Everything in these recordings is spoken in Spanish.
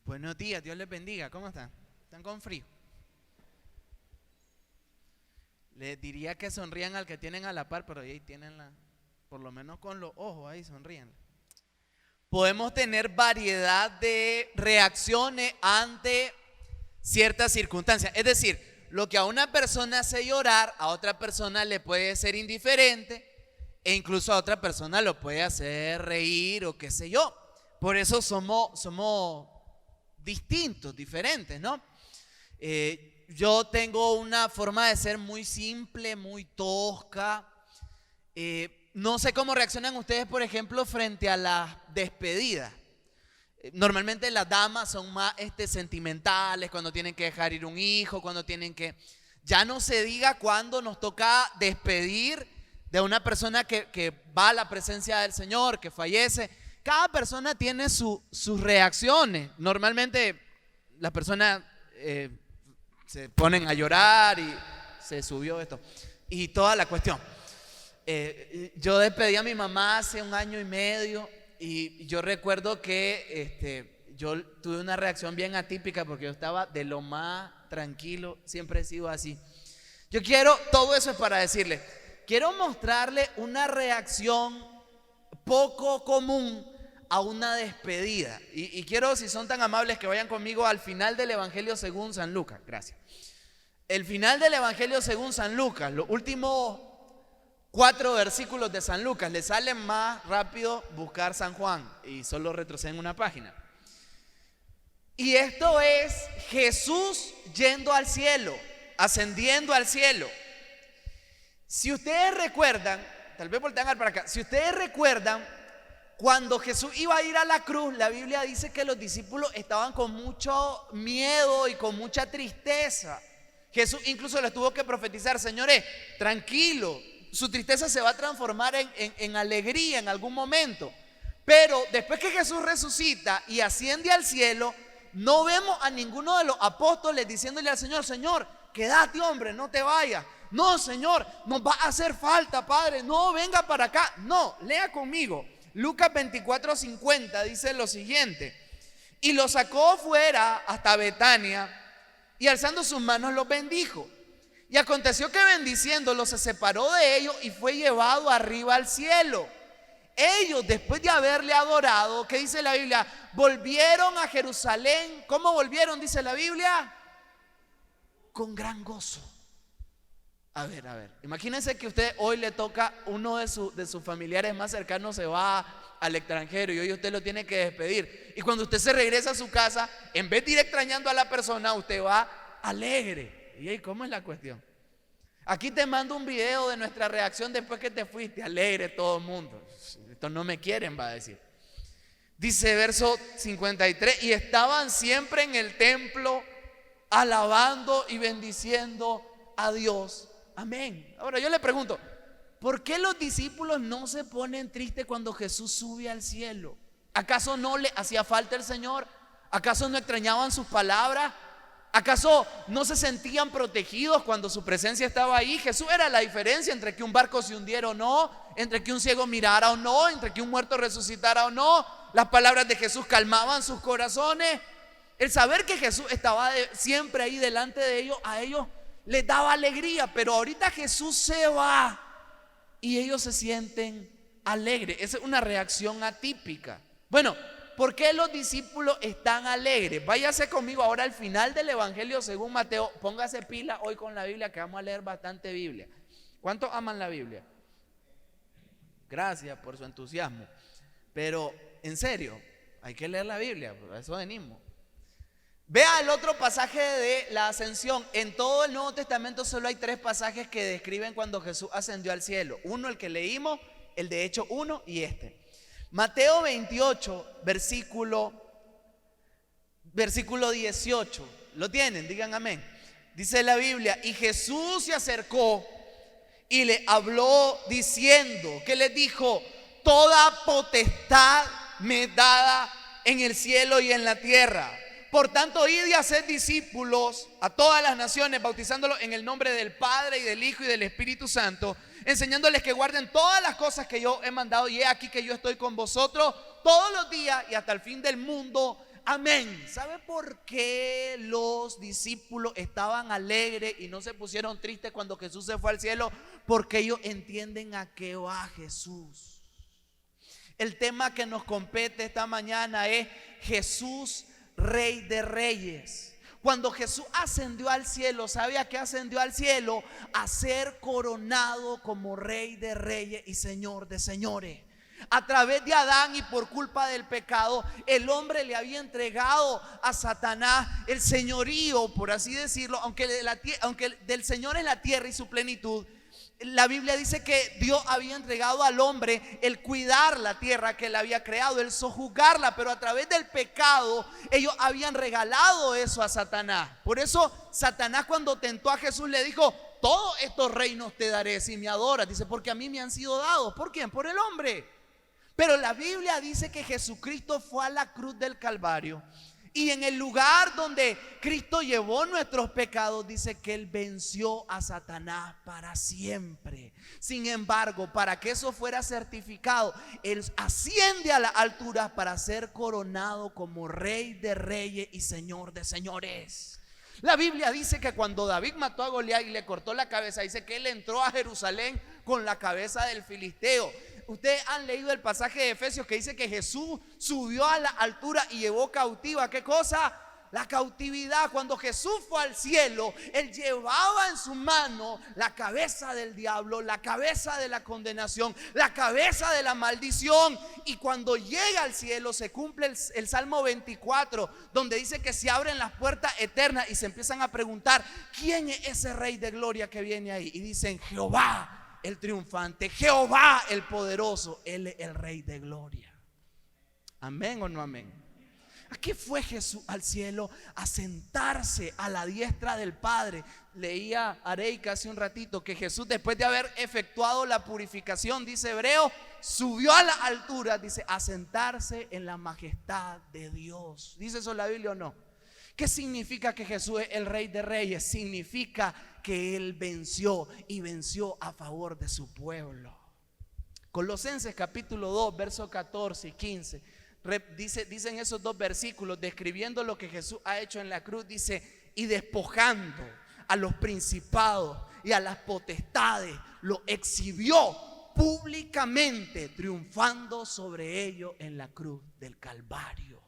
Buenos días, Dios les bendiga. ¿Cómo están? ¿Están con frío? Les diría que sonrían al que tienen a la par, pero ahí tienen por lo menos con los ojos ahí sonríen. Podemos tener variedad de reacciones ante ciertas circunstancias. Es decir, lo que a una persona hace llorar, a otra persona le puede ser indiferente e incluso a otra persona lo puede hacer reír o qué sé yo. Por eso somos distintos, diferentes, ¿no? Yo tengo una forma de ser muy simple, muy tosca. No sé cómo reaccionan ustedes, por ejemplo, frente a las despedidas. Normalmente las damas son más sentimentales, cuando tienen que dejar ir un hijo, cuando tienen que... Ya no se diga cuando nos toca despedir de una persona que va a la presencia del Señor, que fallece. Cada persona tiene sus reacciones. Normalmente las personas se ponen a llorar y se subió esto y toda la cuestión. Yo despedí a mi mamá hace 1 año y medio y yo recuerdo que yo tuve una reacción bien atípica porque yo estaba de lo más tranquilo, siempre he sido así. Todo eso es para decirle, quiero mostrarle una reacción poco común a una despedida y quiero, si son tan amables, que vayan conmigo al final del Evangelio según San Lucas. Gracias. El final del Evangelio según San Lucas, los últimos 4 versículos de San Lucas. Les sale más rápido buscar San Juan y solo retroceden una página. Y esto es Jesús yendo al cielo, ascendiendo al cielo. Si ustedes recuerdan, tal vez voltean para acá, si ustedes recuerdan, cuando Jesús iba a ir a la cruz, la Biblia dice que los discípulos estaban con mucho miedo y con mucha tristeza. Jesús incluso les tuvo que profetizar: señores, tranquilo, su tristeza se va a transformar en alegría en algún momento. Pero después que Jesús resucita y asciende al cielo, no vemos a ninguno de los apóstoles diciéndole al Señor: Señor, quédate, hombre, no te vayas. No, Señor, nos va a hacer falta, Padre, no, venga para acá. No, lea conmigo. Lucas 24:50 dice lo siguiente: y lo sacó fuera hasta Betania y alzando sus manos los bendijo. Y aconteció que bendiciéndolos se separó de ellos y fue llevado arriba al cielo. Ellos, después de haberle adorado, ¿qué dice la Biblia? Volvieron a Jerusalén. ¿Cómo volvieron? Dice la Biblia: con gran gozo. A ver, imagínense que usted hoy le toca, uno de sus familiares más cercanos se va al extranjero y hoy usted lo tiene que despedir. Y cuando usted se regresa a su casa, en vez de ir extrañando a la persona, usted va alegre. ¿Y ahí cómo es la cuestión? Aquí te mando un video de nuestra reacción después que te fuiste. Alegre todo el mundo. Estos no me quieren, va a decir. Dice verso 53: y estaban siempre en el templo alabando y bendiciendo a Dios. Amén. Ahora yo le pregunto, ¿por qué los discípulos no se ponen tristes cuando Jesús sube al cielo? ¿Acaso no le hacía falta el Señor? ¿Acaso no extrañaban sus palabras? ¿Acaso no se sentían protegidos cuando su presencia estaba ahí? Jesús era la diferencia entre que un barco se hundiera o no, entre que un ciego mirara o no, entre que un muerto resucitara o no. Las palabras de Jesús calmaban sus corazones. El saber que Jesús estaba siempre ahí delante de ellos, a ellos les daba alegría. Pero ahorita Jesús se va y ellos se sienten alegres. Esa es una reacción atípica. Bueno, ¿por qué los discípulos están alegres? Váyase conmigo ahora al final del Evangelio según Mateo. Póngase pila hoy con la Biblia, que vamos a leer bastante Biblia. ¿Cuántos aman la Biblia? Gracias por su entusiasmo. Pero en serio, hay que leer la Biblia, por eso venimos. Vea el otro pasaje de la ascensión. En todo el Nuevo Testamento solo hay 3 pasajes que describen cuando Jesús ascendió al cielo. Uno, el que leímos, el de Hechos 1 y este. Mateo 28, versículo 18. ¿Lo tienen? Digan amén. Dice la Biblia: y Jesús se acercó y le habló diciendo, ¿qué les dijo? Toda potestad me es dada en el cielo y en la tierra. Por tanto, id y haced discípulos a todas las naciones, bautizándolos en el nombre del Padre y del Hijo y del Espíritu Santo, enseñándoles que guarden todas las cosas que yo he mandado. Y he aquí que yo estoy con vosotros todos los días y hasta el fin del mundo. Amén. ¿Sabe por qué los discípulos estaban alegres y no se pusieron tristes cuando Jesús se fue al cielo? Porque ellos entienden a qué va Jesús. El tema que nos compete esta mañana es Jesús, Rey de Reyes. Cuando Jesús ascendió al cielo, ¿sabe a qué ascendió al cielo? A ser coronado como Rey de Reyes y Señor de Señores. A través de Adán y por culpa del pecado, el hombre le había entregado a Satanás el señorío, por así decirlo, aunque del Señor es la tierra y su plenitud. La Biblia dice que Dios había entregado al hombre el cuidar la tierra que él había creado, el sojuzgarla, pero a través del pecado ellos habían regalado eso a Satanás. Por eso Satanás, cuando tentó a Jesús, le dijo: todos estos reinos te daré si me adoras. Dice: porque a mí me han sido dados. ¿Por quién? Por el hombre. Pero la Biblia dice que Jesucristo fue a la cruz del Calvario, y en el lugar donde Cristo llevó nuestros pecados, dice que Él venció a Satanás para siempre. Sin embargo, para que eso fuera certificado, Él asciende a la altura para ser coronado como Rey de Reyes y Señor de Señores. La Biblia dice que cuando David mató a Goliat y le cortó la cabeza, dice que él entró a Jerusalén con la cabeza del filisteo. Ustedes han leído el pasaje de Efesios que dice que Jesús subió a la altura y llevó cautiva, ¿qué cosa? La cautividad. Cuando Jesús fue al cielo, Él llevaba en su mano la cabeza del diablo, la cabeza de la condenación, la cabeza de la maldición. Y cuando llega al cielo se cumple el Salmo 24, donde dice que se abren las puertas eternas y se empiezan a preguntar: ¿quién es ese Rey de gloria que viene ahí? Y dicen: Jehová el triunfante, Jehová el poderoso, Él es el Rey de gloria. ¿Amén o no amén? ¿A qué fue Jesús al cielo? A sentarse a la diestra del Padre. Leía Areika hace un ratito que Jesús, después de haber efectuado la purificación, dice Hebreo, subió a la altura, dice, a sentarse en la majestad de Dios. ¿Dice eso la Biblia o no? ¿Qué significa que Jesús es el Rey de Reyes? Significa que Él venció, y venció a favor de su pueblo. Colosenses capítulo 2, versos 14 y 15. Dicen esos dos versículos describiendo lo que Jesús ha hecho en la cruz. Dice: y despojando a los principados y a las potestades, lo exhibió públicamente, triunfando sobre ellos en la cruz del Calvario.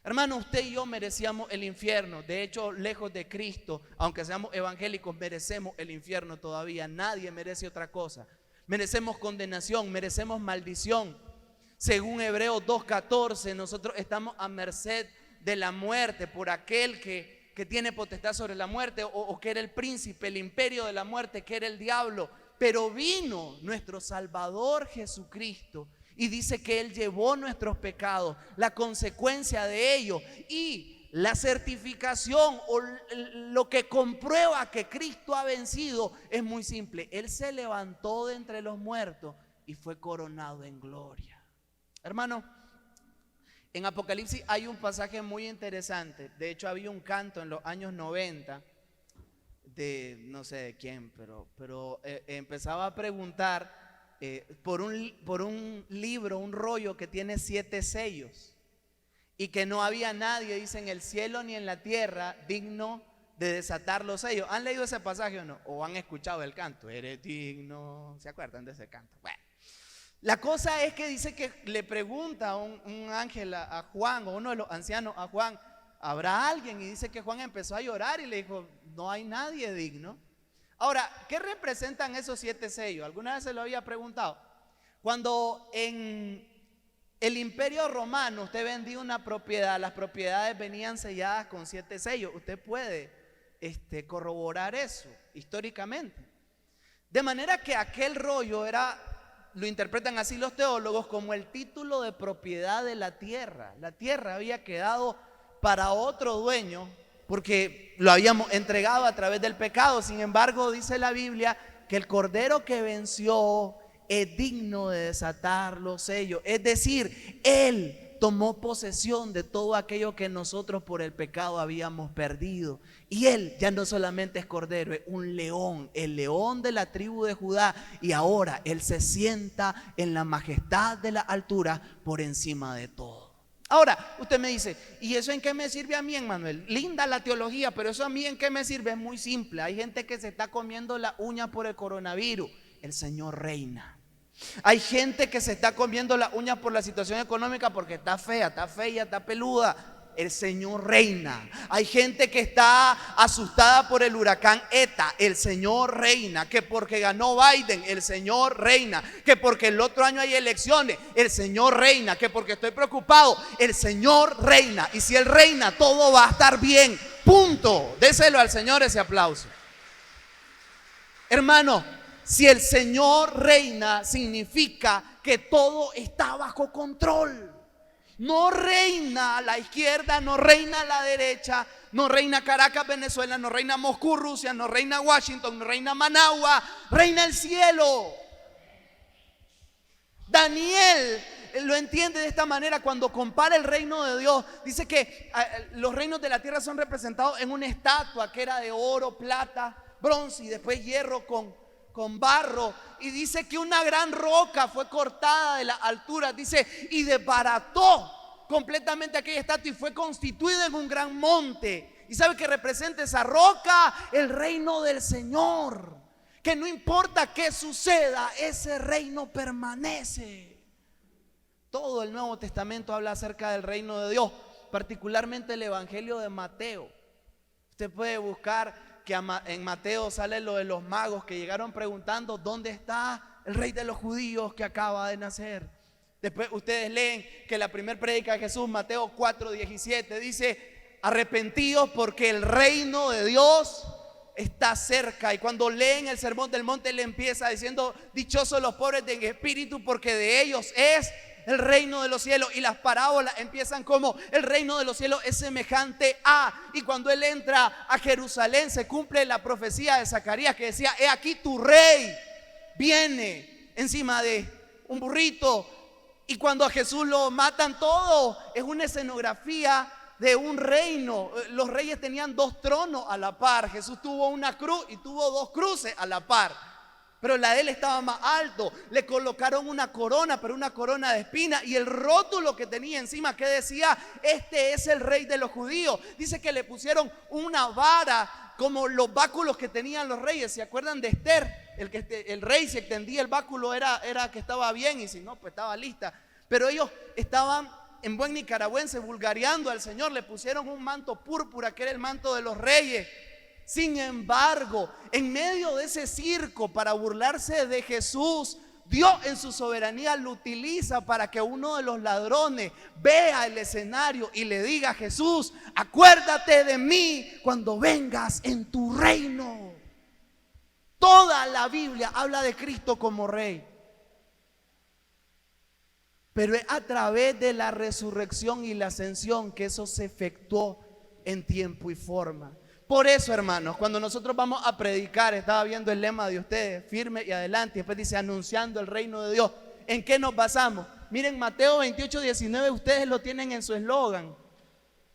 Hermano, usted y yo merecíamos el infierno. De hecho, lejos de Cristo, aunque seamos evangélicos, merecemos el infierno todavía. Nadie merece otra cosa. Merecemos condenación, merecemos maldición. Según Hebreos 2:14, nosotros estamos a merced de la muerte por aquel que tiene potestad sobre la muerte, o que era el príncipe, el imperio de la muerte, que era el diablo. Pero vino nuestro Salvador Jesucristo, y dice que Él llevó nuestros pecados, la consecuencia de ello, y la certificación o lo que comprueba que Cristo ha vencido es muy simple: Él se levantó de entre los muertos y fue coronado en gloria. Hermano, en Apocalipsis hay un pasaje muy interesante. De hecho, había un canto en los años 90 de no sé de quién, pero empezaba a preguntar por un libro, un rollo que tiene 7 sellos, y que no había nadie, dice, en el cielo ni en la tierra digno de desatar los sellos. ¿Han leído ese pasaje o no? ¿O han escuchado el canto? Eres digno. ¿Se acuerdan de ese canto? Bueno, la cosa es que dice que le pregunta un ángel a Juan, o uno de los ancianos a Juan: ¿habrá alguien? Y dice que Juan empezó a llorar y le dijo: no hay nadie digno. Ahora, ¿qué representan esos 7 sellos? ¿Alguna vez se lo había preguntado? Cuando en el imperio romano usted vendía una propiedad, las propiedades venían selladas con 7 sellos. Usted puede corroborar eso históricamente. De manera que aquel rollo lo interpretan así los teólogos, como el título de propiedad de la tierra. La tierra había quedado para otro dueño, porque lo habíamos entregado a través del pecado. Sin embargo, dice la Biblia que el Cordero que venció es digno de desatar los sellos. Es decir, Él tomó posesión de todo aquello que nosotros por el pecado habíamos perdido. Y Él ya no solamente es Cordero, es un león, el león de la tribu de Judá. Y ahora Él se sienta en la majestad de la altura por encima de todo. Ahora, usted me dice, ¿y eso en qué me sirve a mí, Emmanuel? Linda la teología, pero eso a mí en qué me sirve. Es muy simple. Hay gente que se está comiendo la uña por el coronavirus. El Señor reina. Hay gente que se está comiendo la uña por la situación económica porque está fea, está peluda. El Señor reina. Hay gente que está asustada por el huracán ETA. El Señor reina. Que porque ganó Biden, el Señor reina. Que porque el otro año hay elecciones, el Señor reina. Que porque estoy preocupado, el Señor reina. Y si Él reina, todo va a estar bien. Punto. Déselo al Señor ese aplauso. Hermano, si el Señor reina, significa que todo está bajo control. No reina a la izquierda, no reina a la derecha, no reina Caracas, Venezuela, no reina Moscú, Rusia, no reina Washington, no reina Managua, reina el cielo. Daniel lo entiende de esta manera cuando compara el reino de Dios. Dice que los reinos de la tierra son representados en una estatua que era de oro, plata, bronce y después hierro con barro, y dice que una gran roca fue cortada de la altura, dice, y desbarató completamente aquella estatua y fue constituida en un gran monte. ¿Y sabe qué representa esa roca? El reino del Señor, que no importa qué suceda, ese reino permanece. Todo el Nuevo Testamento habla acerca del reino de Dios, particularmente el Evangelio de Mateo. Usted puede buscar que en Mateo sale lo de los magos que llegaron preguntando: ¿dónde está el rey de los judíos que acaba de nacer? Después ustedes leen que la primera prédica de Jesús, Mateo 4:17, dice: arrepentíos porque el reino de Dios está cerca. Y cuando leen el sermón del monte, le empieza diciendo: dichosos los pobres de espíritu, porque de ellos es el reino de los cielos. Y las parábolas empiezan como: el reino de los cielos es semejante a. Y cuando él entra a Jerusalén, se cumple la profecía de Zacarías que decía: he aquí tu rey viene encima de un burrito. Y cuando a Jesús lo matan todo, es una escenografía de un reino. Los reyes tenían dos tronos a la par. Jesús tuvo una cruz y tuvo dos cruces a la par, pero la de él estaba más alto. Le colocaron una corona, pero una corona de espinas, y el rótulo que tenía encima que decía: este es el rey de los judíos. Dice que le pusieron una vara como los báculos que tenían los reyes. ¿Se acuerdan de Esther? El rey, si extendía el báculo era que estaba bien, y si no, pues estaba lista. Pero ellos estaban, en buen nicaragüense, vulgareando al Señor. Le pusieron un manto púrpura, que era el manto de los reyes. Sin embargo, en medio de ese circo, para burlarse de Jesús, Dios en su soberanía lo utiliza para que uno de los ladrones vea el escenario y le diga a Jesús: acuérdate de mí cuando vengas en tu reino. Toda la Biblia habla de Cristo como rey, pero es a través de la resurrección y la ascensión que eso se efectuó en tiempo y forma. Por eso, hermanos, cuando nosotros vamos a predicar, estaba viendo el lema de ustedes: firme y adelante. Y después dice: anunciando el reino de Dios. ¿En qué nos basamos? Miren, Mateo 28:19, ustedes lo tienen en su eslogan.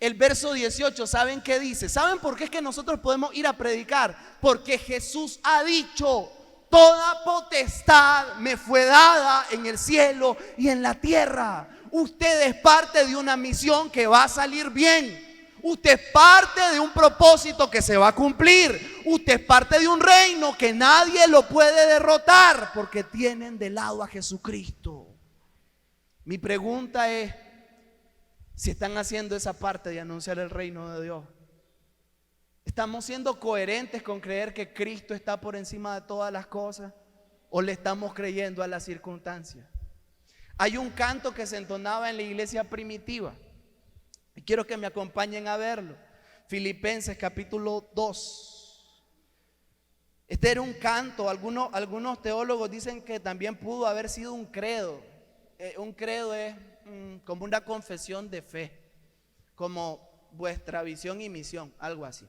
El verso 18, ¿saben qué dice? ¿Saben por qué es que nosotros podemos ir a predicar? Porque Jesús ha dicho: toda potestad me fue dada en el cielo y en la tierra. Usted es parte de una misión que va a salir bien. Usted es parte de un propósito que se va a cumplir. Usted es parte de un reino que nadie lo puede derrotar, porque tienen de lado a Jesucristo. Mi pregunta es si están haciendo esa parte de anunciar el reino de Dios. ¿Estamos siendo coherentes con creer que Cristo está por encima de todas las cosas, o le estamos creyendo a las circunstancias? Hay un canto que se entonaba en la iglesia primitiva y quiero que me acompañen a verlo. Filipenses capítulo 2. Este era un canto. Algunos teólogos dicen que también pudo haber sido un credo. Un credo es como una confesión de fe, como vuestra visión y misión, algo así.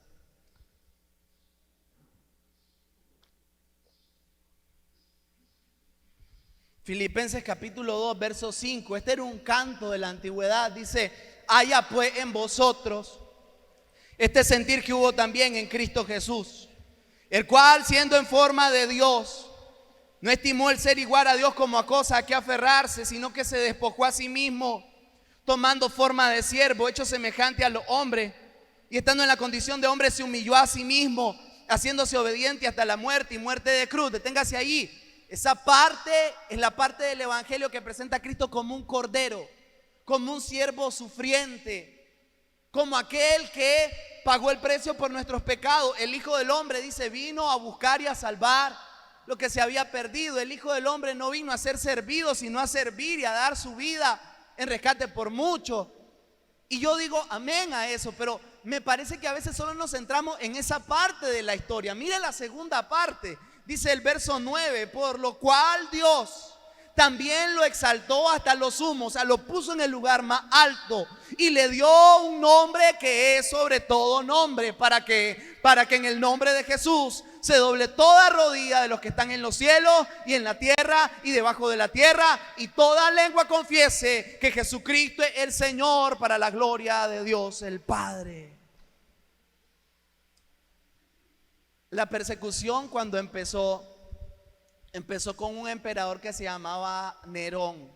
Filipenses capítulo 2, verso 5. Este era un canto de la antigüedad. Dice: haya pues en vosotros este sentir que hubo también en Cristo Jesús, el cual, siendo en forma de Dios, no estimó el ser igual a Dios como a cosa a que aferrarse, sino que se despojó a sí mismo, tomando forma de siervo, hecho semejante a los hombres, y estando en la condición de hombre se humilló a sí mismo, haciéndose obediente hasta la muerte y muerte de cruz. Deténgase ahí. Esa parte es la parte del evangelio que presenta a Cristo como un cordero, como un siervo sufriente, como aquel que pagó el precio por nuestros pecados. El Hijo del Hombre, dice, vino a buscar y a salvar lo que se había perdido. El Hijo del Hombre no vino a ser servido, sino a servir y a dar su vida en rescate por muchos. Y yo digo amén a eso, pero me parece que a veces solo nos centramos en esa parte de la historia. Mire la segunda parte, dice el verso 9, por lo cual Dios también lo exaltó hasta lo sumo, o sea, lo puso en el lugar más alto y le dio un nombre que es sobre todo nombre, para que en el nombre de Jesús se doble toda rodilla de los que están en los cielos y en la tierra y debajo de la tierra, y toda lengua confiese que Jesucristo es el Señor, para la gloria de Dios el Padre. La persecución, cuando empezó con un emperador que se llamaba Nerón.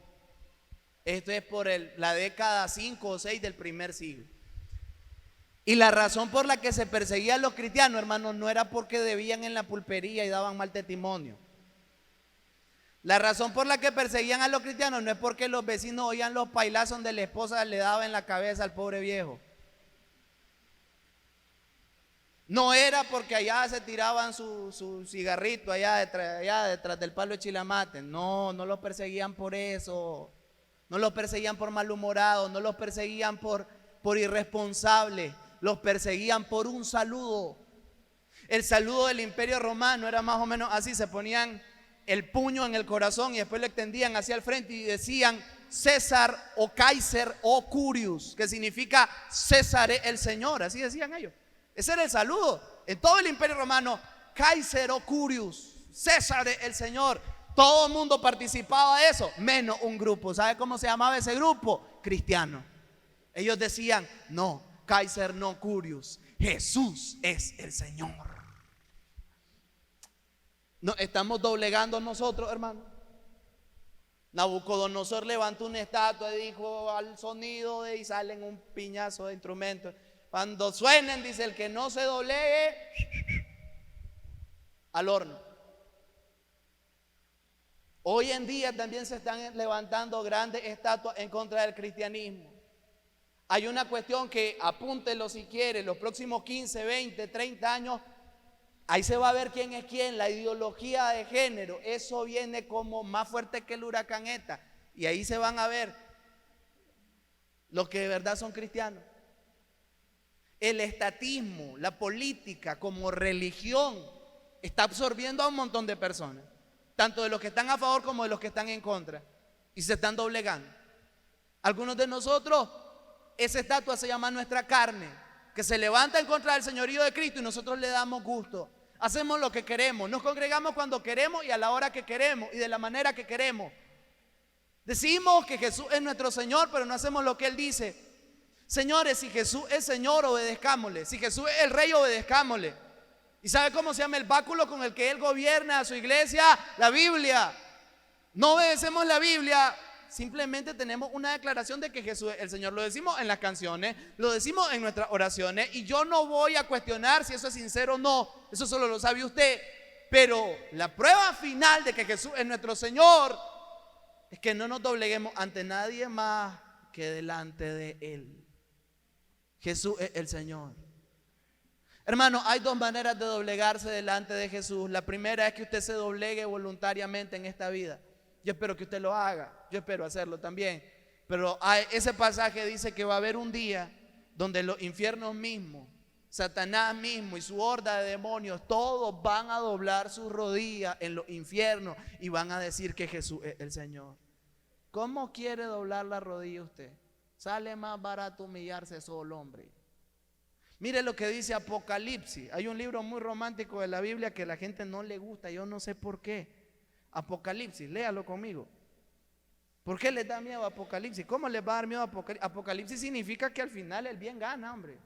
Esto es por la década 5 o 6 del primer siglo. Y la razón por la que se perseguían los cristianos, hermanos, no era porque debían en la pulpería y daban mal testimonio. La razón por la que perseguían a los cristianos no es porque los vecinos oían los pailazos donde la esposa le daba en la cabeza al pobre viejo. No era porque allá se tiraban su cigarrito allá detrás del palo de Chilamate. No los perseguían por eso. No los perseguían por malhumorados, no los perseguían por irresponsables. Los perseguían por un saludo. El saludo del Imperio Romano era más o menos así: se ponían el puño en el corazón y después lo extendían hacia el frente y decían César o Kaiser o Curius, que significa César es el Señor. Así decían ellos. Ese era el saludo en todo el Imperio Romano: Kaiser o Curius, César es el Señor. Todo el mundo participaba de eso, menos un grupo. ¿Sabe cómo se llamaba ese grupo? Cristiano. Ellos decían, no, Kaiser no Curius, Jesús es el Señor. ¿No estamos doblegando nosotros, hermano? Nabucodonosor levantó una estatua y dijo al sonido y salen un piñazo de instrumentos. Cuando suenen, dice, el que no se doblegue al horno. Hoy en día también se están levantando grandes estatuas en contra del cristianismo. Hay una cuestión que, apúntelo si quiere, los próximos 15, 20, 30 años, ahí se va a ver quién es quién. La ideología de género, eso viene como más fuerte que el huracán ETA. Y ahí se van a ver los que de verdad son cristianos. El estatismo, la política como religión está absorbiendo a un montón de personas, tanto de los que están a favor como de los que están en contra, y se están doblegando. Algunos de nosotros, esa estatua se llama nuestra carne, que se levanta en contra del señorío de Cristo, y nosotros le damos gusto. Hacemos lo que queremos, nos congregamos cuando queremos y a la hora que queremos y de la manera que queremos. Decimos que Jesús es nuestro Señor, pero no hacemos lo que Él dice. Señores, si Jesús es Señor, obedezcámosle. Si Jesús es el Rey, obedezcámosle. ¿Y sabe cómo se llama el báculo con el que Él gobierna a su iglesia? La Biblia. No obedecemos la Biblia, simplemente tenemos una declaración de que Jesús es el Señor. Lo decimos en las canciones, lo decimos en nuestras oraciones, y yo no voy a cuestionar si eso es sincero o no. Eso solo lo sabe usted. Pero la prueba final de que Jesús es nuestro Señor es que no nos dobleguemos ante nadie más que delante de Él. Jesús es el Señor. Hermano, hay dos maneras de doblegarse delante de Jesús. La primera es que usted se doblegue voluntariamente en esta vida. Yo espero que usted lo haga. Yo espero hacerlo también. Pero ese pasaje dice que va a haber un día donde los infiernos mismos, Satanás mismo y su horda de demonios, todos van a doblar sus rodillas en los infiernos y van a decir que Jesús es el Señor. ¿Cómo quiere doblar la rodilla usted? Sale más barato humillarse solo, hombre. Mire lo que dice Apocalipsis. Hay un libro muy romántico de la Biblia que a la gente no le gusta, yo no sé por qué. Apocalipsis, léalo conmigo. ¿Por qué les da miedo a Apocalipsis? ¿Cómo les va a dar miedo a Apocalipsis? Apocalipsis significa que al final el bien gana, hombre.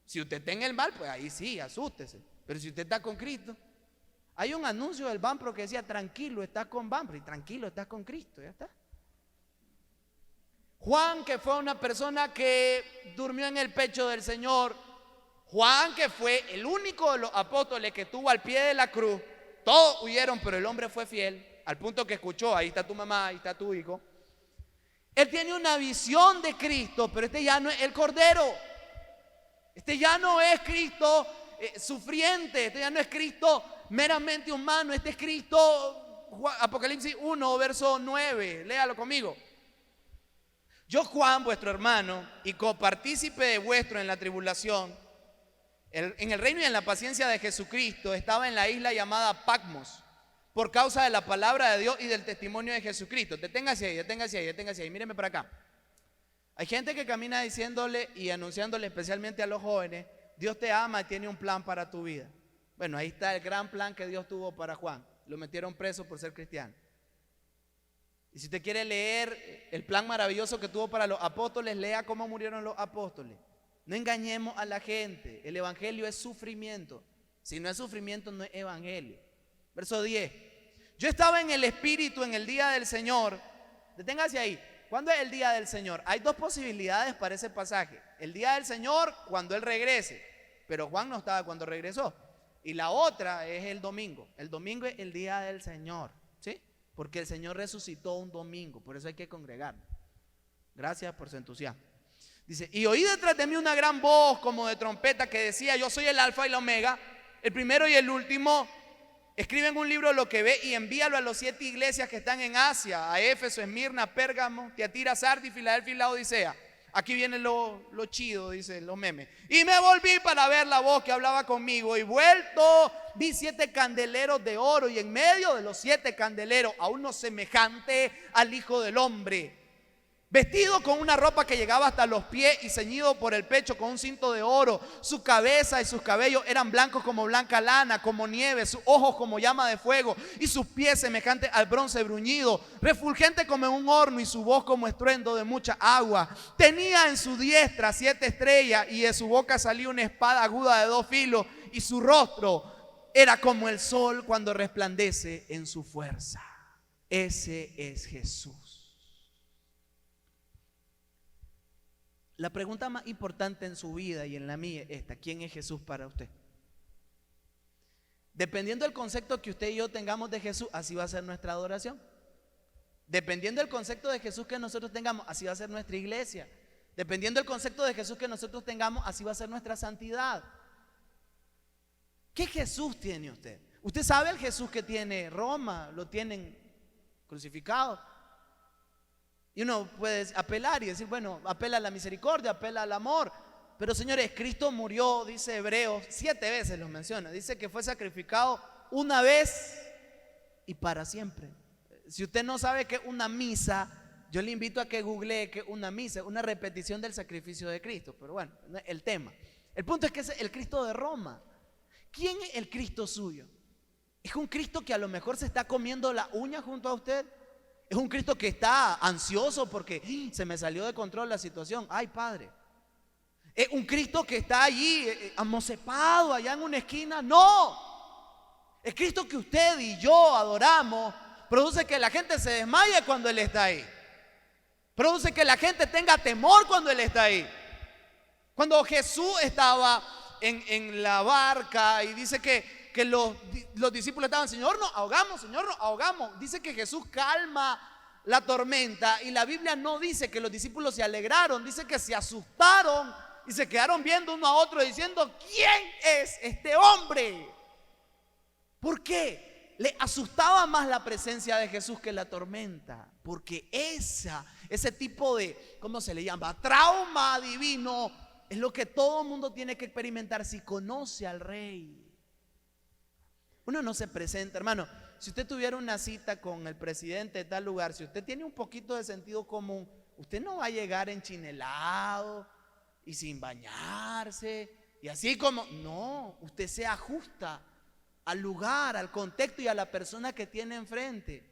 Si usted está en el mal, pues ahí sí, asústese. Pero si usted está con Cristo, hay un anuncio del Banpro que decía: tranquilo, estás con Banpro, y tranquilo, estás con Cristo, ya está. Juan, que fue una persona que durmió en el pecho del Señor. Juan, que fue el único de los apóstoles que estuvo al pie de la cruz. Todos huyeron, pero el hombre fue fiel, al punto que escuchó: ahí está tu mamá, ahí está tu hijo. Él tiene una visión de Cristo, pero este ya no es el Cordero. Este ya no es Cristo sufriente. Este ya no es Cristo meramente humano. Este es Cristo, Apocalipsis 1, verso 9. Léalo conmigo. Yo, Juan, vuestro hermano y copartícipe de vuestro en la tribulación, en el reino y en la paciencia de Jesucristo, estaba en la isla llamada Patmos, por causa de la palabra de Dios y del testimonio de Jesucristo. Deténgase ahí, míreme para acá. Hay gente que camina diciéndole y anunciándole, especialmente a los jóvenes: Dios te ama y tiene un plan para tu vida. Bueno, ahí está el gran plan que Dios tuvo para Juan. Lo metieron preso por ser cristiano. Y si usted quiere leer el plan maravilloso que tuvo para los apóstoles, lea cómo murieron los apóstoles. No engañemos a la gente. El evangelio es sufrimiento. Si no es sufrimiento, no es evangelio. Verso 10. Yo estaba en el Espíritu en el día del Señor. Deténgase ahí. ¿Cuándo es el día del Señor? Hay dos posibilidades para ese pasaje. El día del Señor, cuando Él regrese. Pero Juan no estaba cuando regresó. Y la otra es el domingo. El domingo es el día del Señor, ¿sí? Porque el Señor resucitó un domingo. Por eso hay que congregarnos. Gracias por su entusiasmo. Dice: y oí detrás de mí una gran voz como de trompeta que decía: yo soy el alfa y la omega, el primero y el último. Escribe en un libro lo que ve y envíalo a las 7 iglesias que están en Asia: a Éfeso, Esmirna, Pérgamo, Tiatira, Sardis, Filadelfia y Laodicea. Aquí viene lo chido, dice los memes. Y me volví para ver la voz que hablaba conmigo, y vuelto vi 7 candeleros de oro, y en medio de los 7 candeleros a uno semejante al Hijo del Hombre, vestido con una ropa que llegaba hasta los pies y ceñido por el pecho con un cinto de oro. Su cabeza y sus cabellos eran blancos como blanca lana, como nieve, sus ojos como llama de fuego, y sus pies semejantes al bronce bruñido, refulgente como en un horno, y su voz como estruendo de mucha agua. Tenía en su diestra 7 estrellas, y de su boca salía una espada aguda de 2 filos, y su rostro era como el sol cuando resplandece en su fuerza. Ese es Jesús. La pregunta más importante en su vida y en la mía es esta: ¿quién es Jesús para usted? Dependiendo del concepto que usted y yo tengamos de Jesús, así va a ser nuestra adoración. Dependiendo del concepto de Jesús que nosotros tengamos, así va a ser nuestra iglesia. Dependiendo del concepto de Jesús que nosotros tengamos, así va a ser nuestra santidad. ¿Qué Jesús tiene usted? Usted sabe el Jesús que tiene Roma, lo tienen crucificado. Y uno puede apelar y decir: bueno, apela a la misericordia, apela al amor. Pero señores, Cristo murió, dice Hebreos, 7 veces lo menciona. Dice que fue sacrificado una vez y para siempre. Si usted no sabe qué es una misa, yo le invito a que googlee qué es una misa, una repetición del sacrificio de Cristo. Pero bueno, no es el tema. El punto es que es el Cristo de Roma. ¿Quién es el Cristo suyo? ¿Es un Cristo que a lo mejor se está comiendo la uña junto a usted? ¿Es un Cristo que está ansioso porque se me salió de control la situación? Ay, Padre. ¿Es un Cristo que está allí amocepado allá en una esquina? No. El Cristo que usted y yo adoramos produce que la gente se desmaye cuando Él está ahí. Produce que la gente tenga temor cuando Él está ahí. Cuando Jesús estaba en la barca y dice que los discípulos estaban: Señor, nos ahogamos, Señor, nos ahogamos. Dice que Jesús calma la tormenta, y la Biblia no dice que los discípulos se alegraron, dice que se asustaron y se quedaron viendo uno a otro diciendo: ¿quién es este hombre? ¿Por qué? Le asustaba más la presencia de Jesús que la tormenta, porque ese tipo de, ¿cómo se le llama?, trauma divino, es lo que todo el mundo tiene que experimentar si conoce al Rey. Uno no se presenta, hermano. Si usted tuviera una cita con el presidente de tal lugar, si usted tiene un poquito de sentido común, usted no va a llegar enchinelado y sin bañarse y así como, no, usted se ajusta al lugar, al contexto y a la persona que tiene enfrente.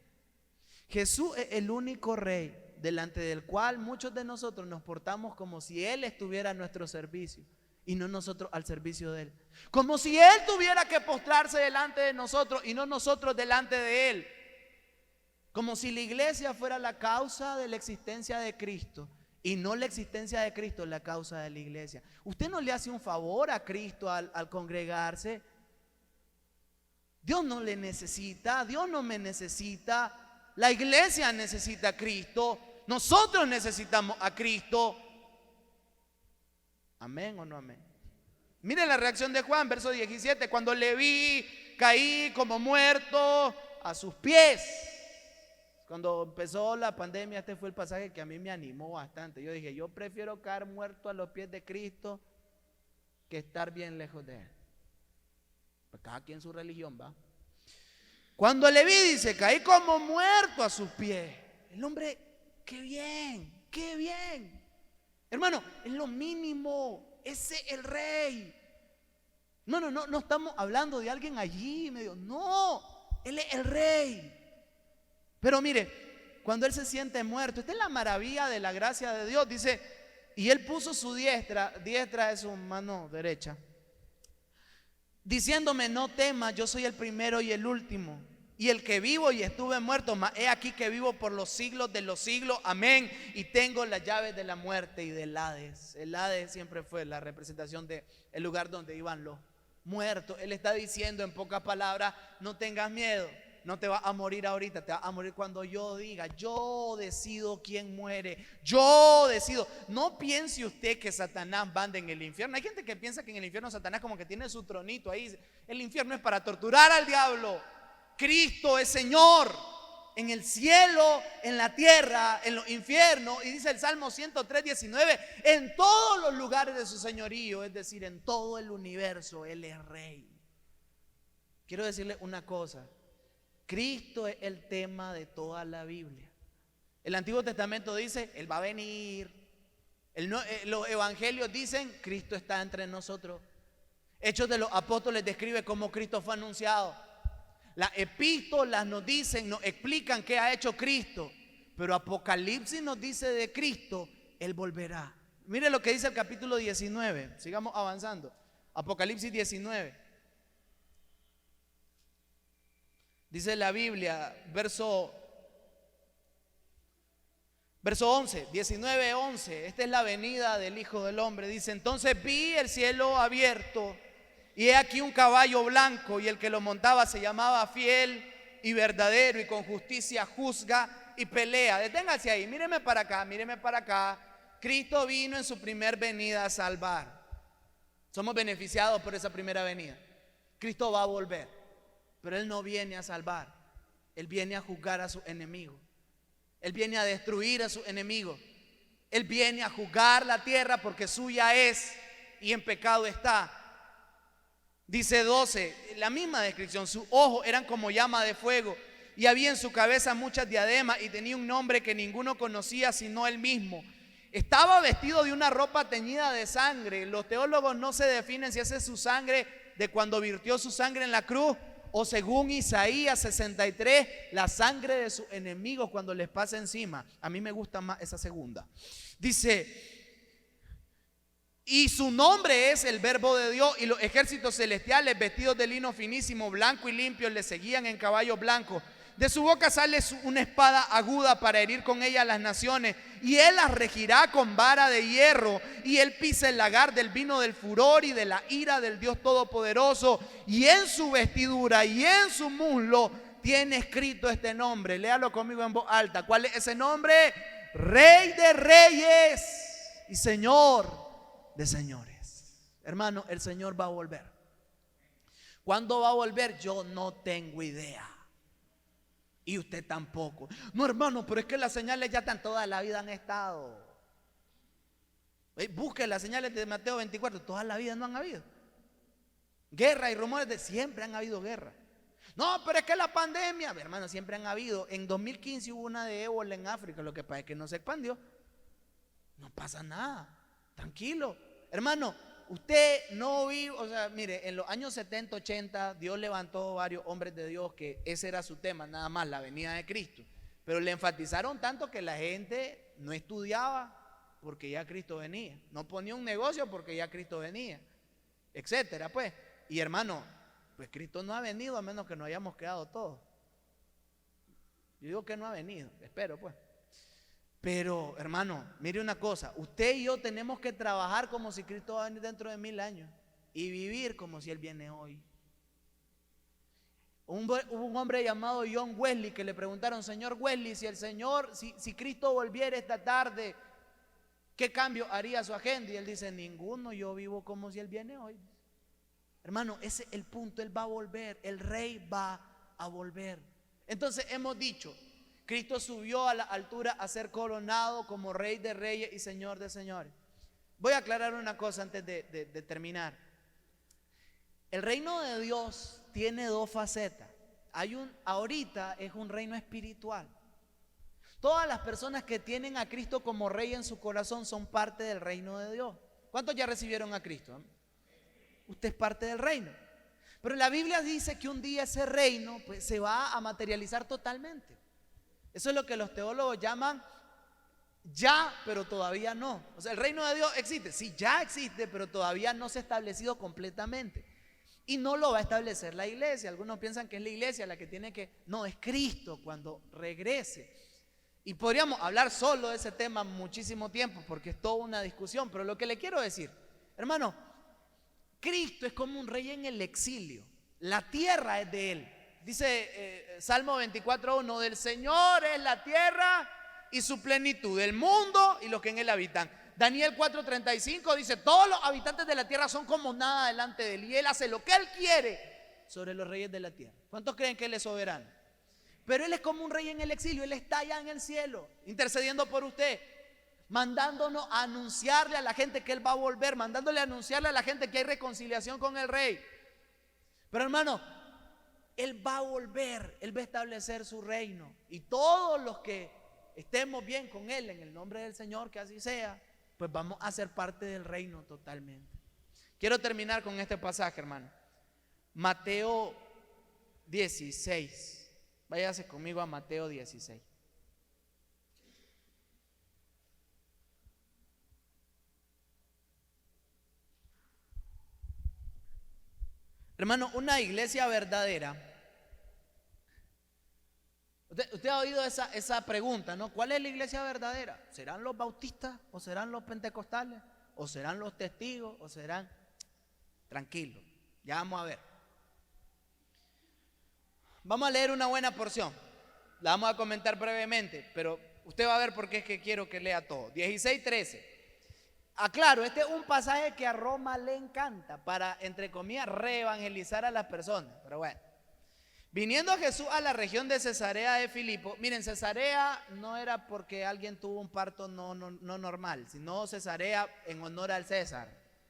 Jesús es el único Rey delante del cual muchos de nosotros nos portamos como si Él estuviera a nuestro servicio y no nosotros al servicio de Él. Como si Él tuviera que postrarse delante de nosotros y no nosotros delante de Él. Como si la iglesia fuera la causa de la existencia de Cristo y no la existencia de Cristo la causa de la iglesia. Usted no le hace un favor a Cristo al congregarse. Dios no le necesita, Dios no me necesita, la iglesia necesita a Cristo, nosotros necesitamos a Cristo. ¿Amén o no amén? Miren la reacción de Juan, verso 17: cuando le vi, caí como muerto a sus pies. Cuando empezó la pandemia, este fue el pasaje que a mí me animó bastante. Yo dije, yo prefiero caer muerto a los pies de Cristo que estar bien lejos de Él. Pues cada quien su religión, va. Cuando le vi, dice, caí como muerto a sus pies. El hombre, qué bien, qué bien. Hermano, es lo mínimo. Ese es el rey. No estamos hablando de alguien allí medio. No, Él es el rey. Pero mire, cuando Él se siente muerto, esta es la maravilla de la gracia de Dios. Dice, y Él puso su diestra es su mano derecha, diciéndome, no temas, yo soy el primero y el último, y el que vivo y estuve muerto, mas he aquí que vivo por los siglos de los siglos, amén, y tengo las llaves de la muerte y del Hades. El Hades siempre fue la representación del lugar donde iban los muertos. Él está diciendo en pocas palabras, no tengas miedo, no te vas a morir ahorita, te vas a morir cuando yo diga. Yo decido quién muere, yo decido. No piense usted que Satanás manda en el infierno. Hay gente que piensa que en el infierno Satanás como que tiene su tronito ahí. El infierno es para torturar al diablo. Cristo es Señor en el cielo, en la tierra, en los infiernos. Y dice el Salmo 103:19, en todos los lugares de su señorío, es decir, en todo el universo, Él es Rey. Quiero decirle una cosa, Cristo es el tema de toda la Biblia. El Antiguo Testamento dice, Él va a venir. Los evangelios dicen, Cristo está entre nosotros. Hechos de los Apóstoles describe cómo Cristo fue anunciado. Las epístolas nos dicen, nos explican qué ha hecho Cristo. Pero Apocalipsis nos dice de Cristo, Él volverá. Mire lo que dice el capítulo 19. Sigamos avanzando. Apocalipsis 19. Dice la Biblia, verso 11, 19:11. Esta es la venida del Hijo del Hombre. Dice, entonces vi el cielo abierto y he aquí un caballo blanco, y el que lo montaba se llamaba Fiel y Verdadero, y con justicia juzga y pelea. Deténgase ahí, míreme para acá, míreme para acá. Cristo vino en su primer venida a salvar. Somos beneficiados por esa primera venida. Cristo va a volver, pero Él no viene a salvar. Él viene a juzgar a sus enemigos. Él viene a destruir a sus enemigos. Él viene a juzgar la tierra porque suya es y en pecado está. Dice 12, la misma descripción. Sus ojos eran como llama de fuego y había en su cabeza muchas diademas y tenía un nombre que ninguno conocía sino Él mismo. Estaba vestido de una ropa teñida de sangre. Los teólogos no se definen si esa es su sangre de cuando virtió su sangre en la cruz, o según Isaías 63, la sangre de sus enemigos cuando les pasa encima. A mí me gusta más esa segunda. Dice, y su nombre es el Verbo de Dios, y los ejércitos celestiales vestidos de lino finísimo, blanco y limpio, le seguían en caballos blancos. De su boca sale una espada aguda para herir con ella a las naciones, y Él las regirá con vara de hierro, y Él pisa el lagar del vino del furor y de la ira del Dios Todopoderoso, y en su vestidura y en su muslo tiene escrito este nombre. Léalo conmigo en voz alta. ¿Cuál es ese nombre? Rey de Reyes y Señor de señores. Hermano, el Señor va a volver. ¿Cuándo va a volver? Yo no tengo idea. Y usted tampoco. No, hermano, pero es que las señales ya están, toda la vida han estado. Busque las señales de Mateo 24, toda la vida no han habido. Guerra y rumores de siempre han habido guerra. No, pero es que la pandemia, hermano, siempre han habido. En 2015 hubo una de ébola en África, lo que pasa es que no se expandió. No pasa nada. Tranquilo, hermano, usted no vive, o sea, mire, en los años 70, 80, Dios levantó varios hombres de Dios que ese era su tema, nada más, la venida de Cristo. Pero le enfatizaron tanto que la gente no estudiaba porque ya Cristo venía, no ponía un negocio porque ya Cristo venía, etcétera, pues. Y hermano, pues Cristo no ha venido a menos que nos hayamos quedado todos. Yo digo que no ha venido, espero pues. Pero, hermano, mire una cosa, usted y yo tenemos que trabajar como si Cristo va a venir dentro de 1000 años y vivir como si Él viene hoy. Hubo un hombre llamado John Wesley que le preguntaron: Señor Wesley, si Cristo volviera esta tarde, ¿qué cambio haría su agenda? Y él dice: ninguno, yo vivo como si Él viene hoy. Hermano, ese es el punto, Él va a volver, el Rey va a volver. Entonces hemos dicho, Cristo subió a la altura a ser coronado como Rey de Reyes y Señor de Señores. Voy a aclarar una cosa antes de terminar. El reino de Dios tiene dos facetas. Ahorita es un reino espiritual. Todas las personas que tienen a Cristo como Rey en su corazón son parte del reino de Dios. ¿Cuántos ya recibieron a Cristo? Usted es parte del reino. Pero la Biblia dice que un día ese reino pues, se va a materializar totalmente. Eso es lo que los teólogos llaman ya, pero todavía no. O sea, el reino de Dios existe. Sí, ya existe, pero todavía no se ha establecido completamente. Y no lo va a establecer la iglesia. Algunos piensan que es la iglesia la que tiene que... No, es Cristo cuando regrese. Y podríamos hablar solo de ese tema muchísimo tiempo, porque es toda una discusión. Pero lo que le quiero decir, hermano, Cristo es como un rey en el exilio. La tierra es de Él. Dice Salmo 24:1: del Señor es la tierra y su plenitud, el mundo y los que en él habitan. Daniel 4:35 dice: todos los habitantes de la tierra son como nada delante de Él, y Él hace lo que Él quiere sobre los reyes de la tierra. ¿Cuántos creen que Él es soberano? Pero Él es como un rey en el exilio. Él está allá en el cielo, intercediendo por usted, mandándonos a anunciarle a la gente que Él va a volver, mandándole a anunciarle a la gente que hay reconciliación con el Rey. Pero hermano, Él va a volver, Él va a establecer su reino, y todos los que estemos bien con Él, en el nombre del Señor, que así sea, pues vamos a ser parte del reino totalmente. Quiero terminar con este pasaje, hermano. Mateo 16. Váyase conmigo a Mateo 16. Hermano, una iglesia verdadera. Usted ha oído esa pregunta, ¿no? ¿Cuál es la iglesia verdadera? ¿Serán los bautistas o serán los pentecostales? ¿O serán los testigos? ¿O serán? Tranquilo, ya vamos a ver. Vamos a leer una buena porción. La vamos a comentar brevemente, pero usted va a ver por qué es que quiero que lea todo. 16:13. Aclaro, este es un pasaje que a Roma le encanta para, entre comillas, reevangelizar a las personas. Pero bueno, viniendo Jesús a la región de Cesarea de Filipo. Miren, Cesarea no era porque alguien tuvo un parto no normal, sino Cesarea en honor al César.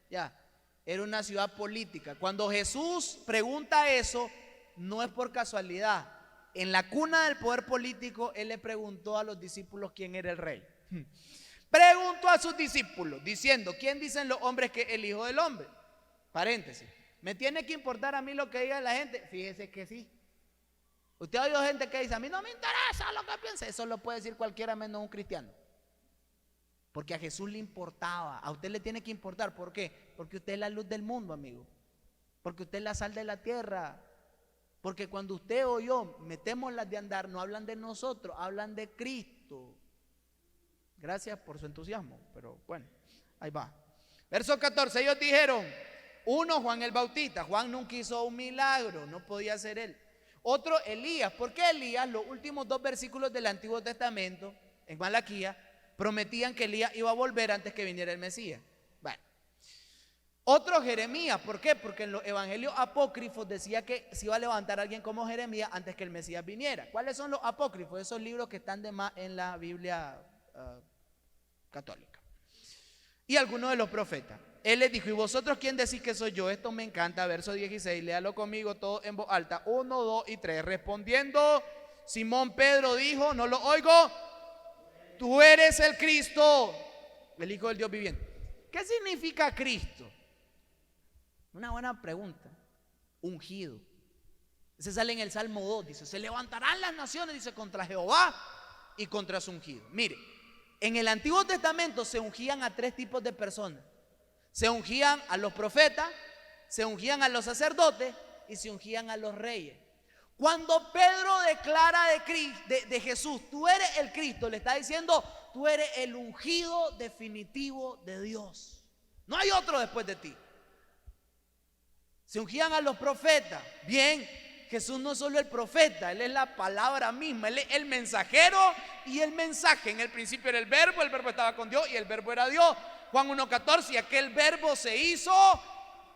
Ya, era una ciudad política. Cuando Jesús pregunta eso, no es por casualidad. En la cuna del poder político, Él le preguntó a los discípulos quién era el rey. Preguntó a sus discípulos diciendo: ¿quién dicen los hombres que es el Hijo del Hombre? Paréntesis. ¿Me tiene que importar a mí lo que diga la gente? Fíjese que sí. Usted ha oído gente que dice: a mí no me interesa lo que piense. Eso lo puede decir cualquiera menos un cristiano. Porque a Jesús le importaba. A usted le tiene que importar. ¿Por qué? Porque usted es la luz del mundo, amigo. Porque usted es la sal de la tierra. Porque cuando usted o yo metemos las de andar, no hablan de nosotros, hablan de Cristo. Gracias por su entusiasmo, pero bueno, ahí va. Verso 14, ellos dijeron: uno, Juan el Bautista. Juan nunca hizo un milagro, no podía ser él. Otro, Elías. ¿Por qué Elías? Los últimos 2 versículos del Antiguo Testamento, en Malaquía, prometían que Elías iba a volver antes que viniera el Mesías. Bueno. Otro, Jeremías. ¿Por qué? Porque en los evangelios apócrifos decía que se iba a levantar alguien como Jeremías antes que el Mesías viniera. ¿Cuáles son los apócrifos? Esos libros que están de más en la Biblia católica. Y algunos de los profetas. Él les dijo: ¿y vosotros quién decís que soy yo? Esto me encanta. Verso 16, léalo conmigo todo en voz alta. 1, 2 y 3. Respondiendo Simón Pedro dijo: no lo oigo. Tú eres el Cristo, el Hijo del Dios viviente. ¿Qué significa Cristo? Una buena pregunta. Ungido. Ese sale en el Salmo 2. Dice: se levantarán las naciones, dice, contra Jehová y contra su ungido. Mire, en el Antiguo Testamento se ungían a 3 tipos de personas. Se ungían a los profetas, se ungían a los sacerdotes y se ungían a los reyes. Cuando Pedro declara de Jesús: tú eres el Cristo, le está diciendo: tú eres el ungido definitivo de Dios. No hay otro después de ti. Se ungían a los profetas. Bien, Jesús no es solo el profeta, Él es la palabra misma, Él es el mensajero y el mensaje. En el principio era el verbo estaba con Dios y el verbo era Dios. Juan 1:14, y aquel verbo se hizo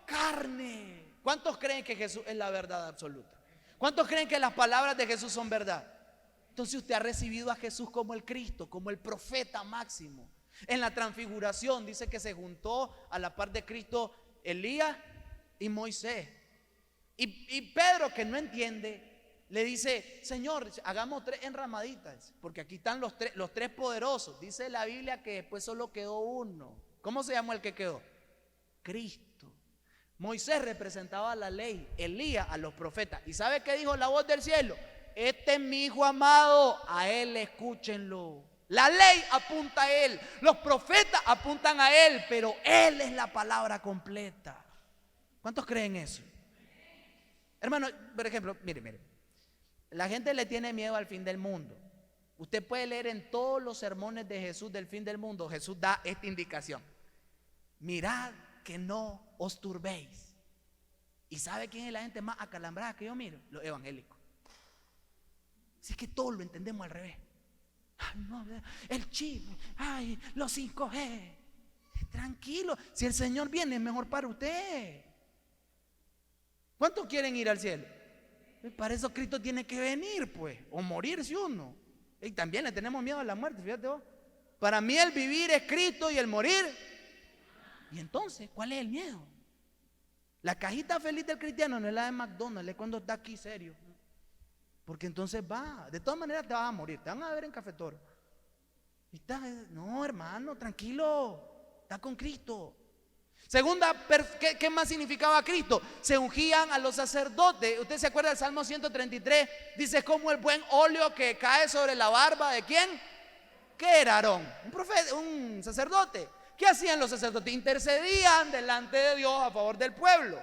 carne. ¿Cuántos creen que Jesús es la verdad absoluta? ¿Cuántos creen que las palabras de Jesús son verdad? Entonces usted ha recibido a Jesús como el Cristo, como el profeta máximo. En la transfiguración dice que se juntó a la par de Cristo Elías y Moisés. Y Pedro, que no entiende, le dice: Señor, hagamos 3 enramaditas, porque aquí están los tres poderosos. Dice la Biblia que después solo quedó uno. ¿Cómo se llamó el que quedó? Cristo. Moisés representaba la ley, Elías a los profetas. ¿Y sabe qué dijo la voz del cielo? Este es mi hijo amado, a él escúchenlo. La ley apunta a él, los profetas apuntan a él, pero él es la palabra completa. ¿Cuántos creen eso? Hermano, por ejemplo, mire, la gente le tiene miedo al fin del mundo. Usted puede leer en todos los sermones de Jesús del fin del mundo, Jesús da esta indicación: mirad que no os turbéis. ¿Y sabe quién es la gente más acalambrada que yo miro? Los evangélicos. Si es que todos lo entendemos al revés. Ay, no, el chip, ay, los 5G. Tranquilo, si el Señor viene es mejor para usted. ¿Cuántos quieren ir al cielo? Para eso Cristo tiene que venir, pues, o morirse uno. Y también le tenemos miedo a la muerte, fíjate vos. Para mí el vivir es Cristo y el morir. Y entonces, ¿cuál es el miedo? La cajita feliz del cristiano no es la de McDonald's, es cuando está aquí serio. Porque entonces de todas maneras te vas a morir, te van a ver en Cafetoro. No, hermano, tranquilo, está con Cristo. Segunda, ¿qué más significaba Cristo? Se ungían a los sacerdotes. ¿Usted se acuerda del Salmo 133? Dice: como el buen óleo que cae sobre la barba ¿de quién? ¿Qué era Aarón? Un profeta, un sacerdote. ¿Qué hacían los sacerdotes? Intercedían delante de Dios a favor del pueblo.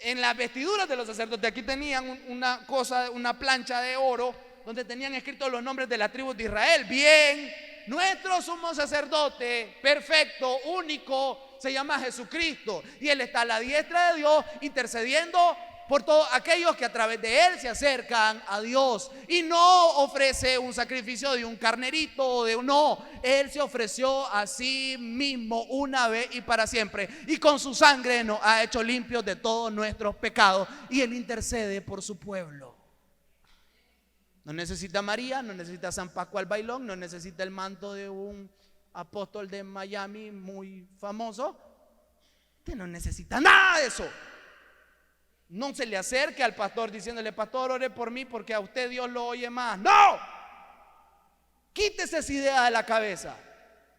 En las vestiduras de los sacerdotes aquí tenían una plancha de oro donde tenían escritos los nombres de las tribus de Israel. Bien, nuestro sumo sacerdote perfecto, único, se llama Jesucristo, y Él está a la diestra de Dios intercediendo por todos aquellos que a través de Él se acercan a Dios. Y no ofrece un sacrificio de un carnerito, no, Él se ofreció a sí mismo una vez y para siempre, y con su sangre nos ha hecho limpios de todos nuestros pecados, y Él intercede por su pueblo. No necesita María, no necesita San Pascual Bailón, no necesita el manto de un apóstol de Miami muy famoso. Usted no necesita nada de eso. No se le acerque al pastor diciéndole: pastor, ore por mí porque a usted Dios lo oye más. No, quítese esa idea de la cabeza.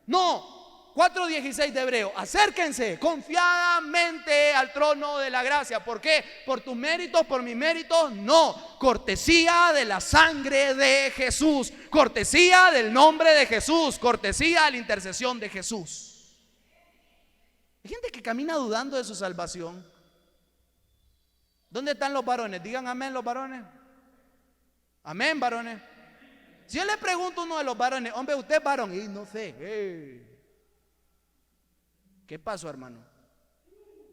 No. 4:16 de Hebreo: acérquense confiadamente al trono de la gracia. ¿Por qué? ¿Por tus méritos, por mis méritos? No, cortesía de la sangre de Jesús, cortesía del nombre de Jesús, cortesía de la intercesión de Jesús. Hay gente que camina dudando de su salvación. ¿Dónde están los varones? Digan amén los varones. Amén, varones. Si yo le pregunto a uno de los varones: hombre, usted es varón, y no sé, ¿qué pasó, hermano?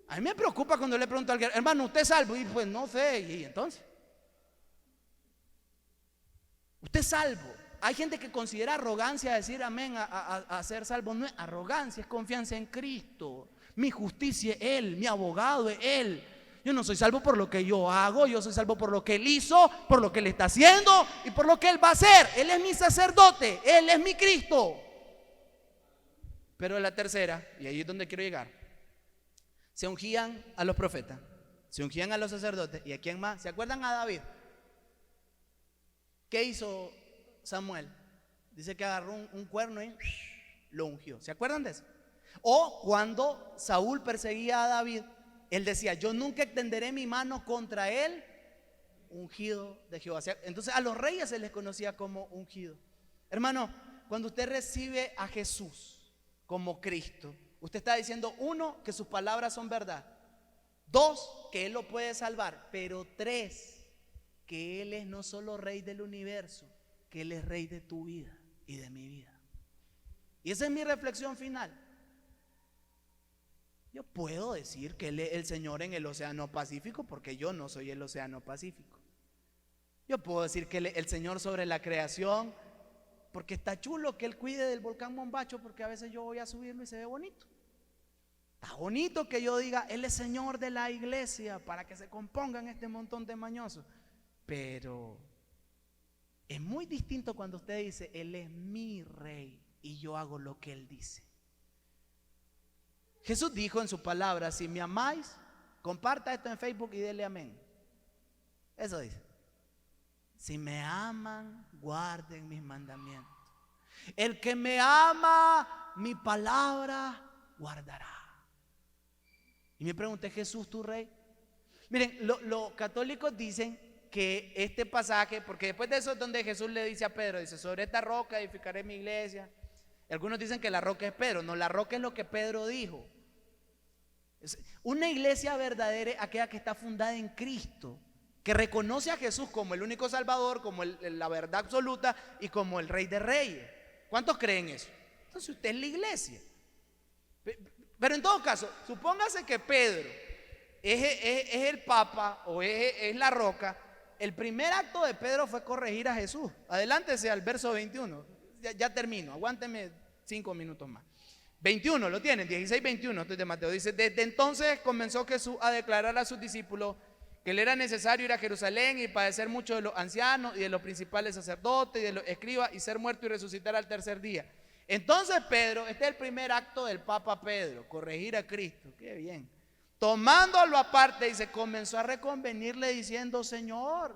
A mí me preocupa cuando le pregunto a alguien: hermano, ¿usted es salvo? Y pues no sé. Y entonces, ¿usted es salvo? Hay gente que considera arrogancia decir amén a ser salvo. No es arrogancia, es confianza en Cristo. Mi justicia es Él, mi abogado es Él. Yo no soy salvo por lo que yo hago, yo soy salvo por lo que Él hizo, por lo que Él está haciendo y por lo que Él va a hacer. Él es mi sacerdote, Él es mi Cristo. Pero la tercera, y ahí es donde quiero llegar, se ungían a los profetas, se ungían a los sacerdotes. ¿Y a quién más? ¿Se acuerdan a David? ¿Qué hizo Samuel? Dice que agarró un cuerno y lo ungió. ¿Se acuerdan de eso? O cuando Saúl perseguía a David, él decía: yo nunca extenderé mi mano contra él, ungido de Jehová. Entonces a los reyes se les conocía como ungido. Hermano, cuando usted recibe a Jesús como Cristo, usted está diciendo: uno, que sus palabras son verdad; dos, que Él lo puede salvar; pero tres, que Él es no solo Rey del universo, que Él es Rey de tu vida. y de mi vida. Y esa es mi reflexión final. Yo puedo decir que Él es el Señor en el Océano Pacífico porque yo no soy el Océano Pacífico. Yo puedo decir que Él es el Señor sobre la creación porque está chulo que Él cuide del volcán Mombacho, porque a veces yo voy a subirlo y se ve bonito. Está bonito que yo diga Él es Señor de la iglesia para que se compongan este montón de mañosos. Pero es muy distinto cuando usted dice Él es mi rey y yo hago lo que Él dice. Jesús dijo en su palabra: si me amáis, comparta esto en Facebook y dele amén. Eso dice: si me aman, guarden mis mandamientos. El que me ama, mi palabra guardará. Y me pregunté: ¿Jesús tu rey? Miren, los católicos dicen que este pasaje, porque después de eso es donde Jesús le dice a Pedro, dice: sobre esta roca edificaré mi iglesia. Algunos dicen que la roca es Pedro. No, la roca es lo que Pedro dijo. Una iglesia verdadera es aquella que está fundada en Cristo, que reconoce a Jesús como el único Salvador, como la verdad absoluta y como el Rey de Reyes. ¿Cuántos creen eso? Entonces usted es la iglesia. Pero en todo caso, supóngase que Pedro es el Papa o es la roca. El primer acto de Pedro fue corregir a Jesús. Adelántese al verso 21. Ya termino, aguánteme 5 minutos más. 21, lo tienen, 16, 21, esto es de Mateo. Dice: desde entonces comenzó Jesús a declarar a sus discípulos que le era necesario ir a Jerusalén y padecer mucho de los ancianos y de los principales sacerdotes y de los escribas y ser muerto y resucitar al tercer día. Entonces Pedro, este es el primer acto del Papa Pedro, corregir a Cristo. Qué bien. Tomándolo aparte, dice, comenzó a reconvenirle diciendo: Señor,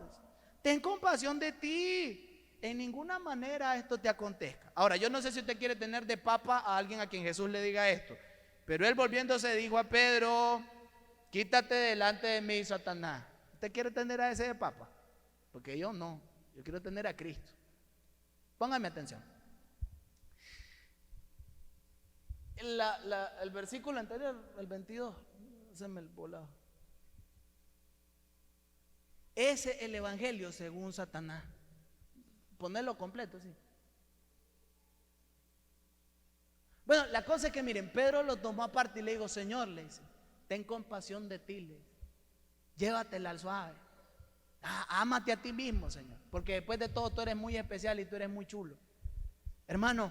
ten compasión de ti. En ninguna manera esto te acontezca. Ahora, yo no sé si usted quiere tener de papa a alguien a quien Jesús le diga esto, pero él volviéndose dijo a Pedro: quítate delante de mí, Satanás. ¿Usted quiere tener a ese de papa? Porque yo no, yo quiero tener a Cristo. Póngame atención. El versículo anterior, el 22, se me volado. Ese es el evangelio según Satanás. Ponerlo completo, sí. Bueno, la cosa es que miren, Pedro lo tomó aparte y le dijo: Señor, le dice, ten compasión de ti, le dice, llévatela al suave. Ámate a ti mismo, Señor, porque después de todo tú eres muy especial y tú eres muy chulo. Hermano,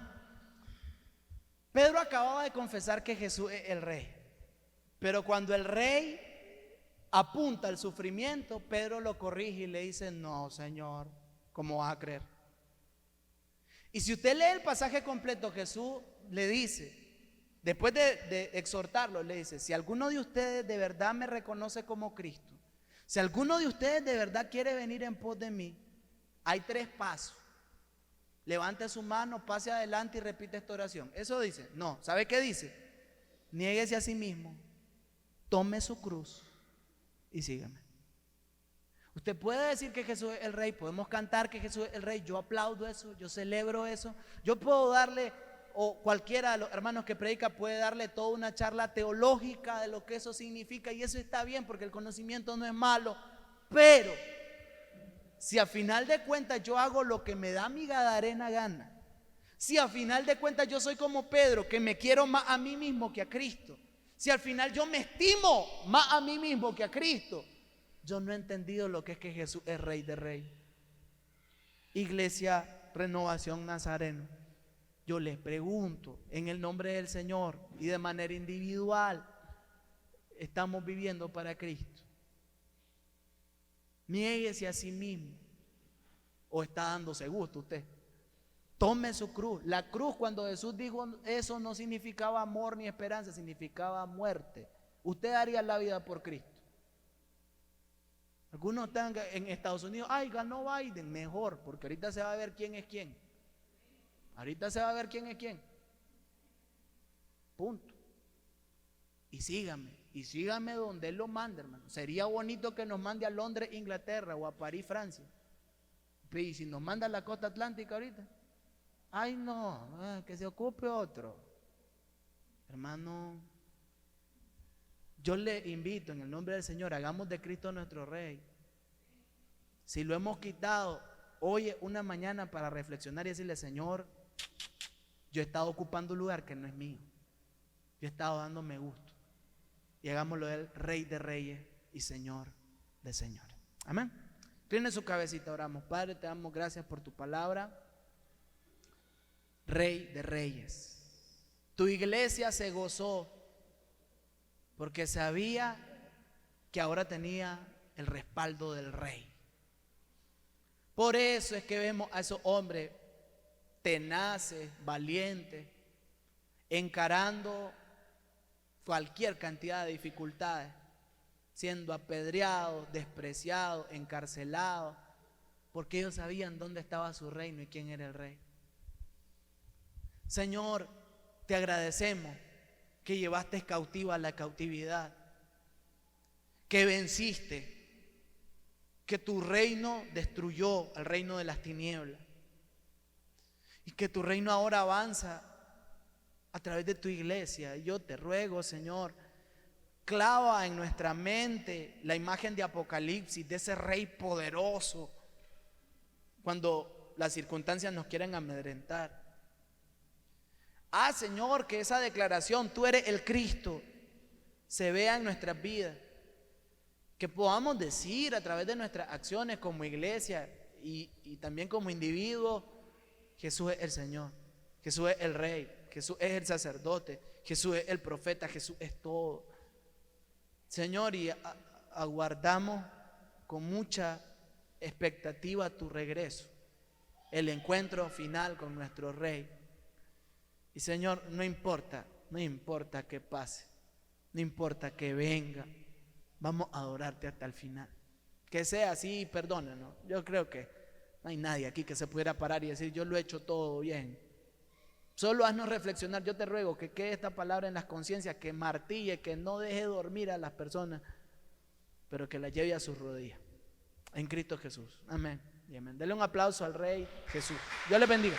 Pedro acababa de confesar que Jesús es el rey, pero cuando el rey apunta al sufrimiento, Pedro lo corrige y le dice: no, Señor, ¿cómo vas a creer? Y si usted lee el pasaje completo, Jesús le dice, después de exhortarlo, le dice: si alguno de ustedes de verdad me reconoce como Cristo, si alguno de ustedes de verdad quiere venir en pos de mí, hay 3 pasos. Levante su mano, pase adelante y repite esta oración. Eso dice. No, ¿sabe qué dice? Niéguese a sí mismo, tome su cruz y sígame. Usted puede decir que Jesús es el rey, podemos cantar que Jesús es el rey, yo aplaudo eso, yo celebro eso. Yo puedo darle, o cualquiera de los hermanos que predica puede darle toda una charla teológica de lo que eso significa, y eso está bien porque el conocimiento no es malo. Pero si a final de cuentas yo hago lo que me da mi gadarena gana, si a final de cuentas yo soy como Pedro, que me quiero más a mí mismo que a Cristo, si al final yo me estimo más a mí mismo que a Cristo, yo no he entendido lo que es que Jesús es Rey de Reyes. Iglesia Renovación Nazareno, yo les pregunto en el nombre del Señor y de manera individual, ¿estamos viviendo para Cristo? Niéguese a sí mismo, o está dándose gusto usted. Tome su cruz. La cruz, cuando Jesús dijo eso, no significaba amor ni esperanza, significaba muerte. Usted daría la vida por Cristo. Algunos están en Estados Unidos: ay, ganó Biden, mejor, porque ahorita se va a ver quién es quién. Ahorita se va a ver quién es quién. Punto. Y sígame donde Él lo mande, hermano. Sería bonito que nos mande a Londres, Inglaterra, o a París, Francia. Y si nos manda a la costa atlántica ahorita, ay no, que se ocupe otro. Hermano, yo le invito en el nombre del Señor, hagamos de Cristo nuestro Rey. Si lo hemos quitado, hoy es una mañana para reflexionar y decirle: Señor, yo he estado ocupando un lugar que no es mío. Yo he estado dándome gusto. Y hagámoslo de Él, Rey de Reyes y Señor de Señores. Amén. Incline su cabecita, oramos. Padre, te damos gracias por tu palabra. Rey de Reyes. Tu iglesia se gozó porque sabía que ahora tenía el respaldo del Rey. Por eso es que vemos a esos hombres tenaces, valientes, encarando cualquier cantidad de dificultades, siendo apedreados, despreciados, encarcelados, porque ellos sabían dónde estaba su reino y quién era el Rey. Señor, te agradecemos que llevaste cautiva la cautividad, que venciste, que tu reino destruyó el reino de las tinieblas y que tu reino ahora avanza a través de tu iglesia. Yo te ruego, Señor, clava en nuestra mente la imagen de Apocalipsis, de ese Rey poderoso, cuando las circunstancias nos quieren amedrentar. Señor, que esa declaración, tú eres el Cristo, se vea en nuestras vidas. Que podamos decir a través de nuestras acciones como iglesia y también como individuo: Jesús es el Señor, Jesús es el Rey, Jesús es el sacerdote, Jesús es el profeta, Jesús es todo. Señor, y aguardamos con mucha expectativa tu regreso, el encuentro final con nuestro Rey. Y Señor, no importa que pase, no importa que venga, vamos a adorarte hasta el final. Que sea así, perdónanos. Yo creo que no hay nadie aquí que se pudiera parar y decir: yo lo he hecho todo bien. Solo haznos reflexionar. Yo te ruego que quede esta palabra en las conciencias, que martille, que no deje dormir a las personas, pero que las lleve a sus rodillas en Cristo Jesús. Amén y amén. Dele un aplauso al Rey Jesús. Dios les bendiga.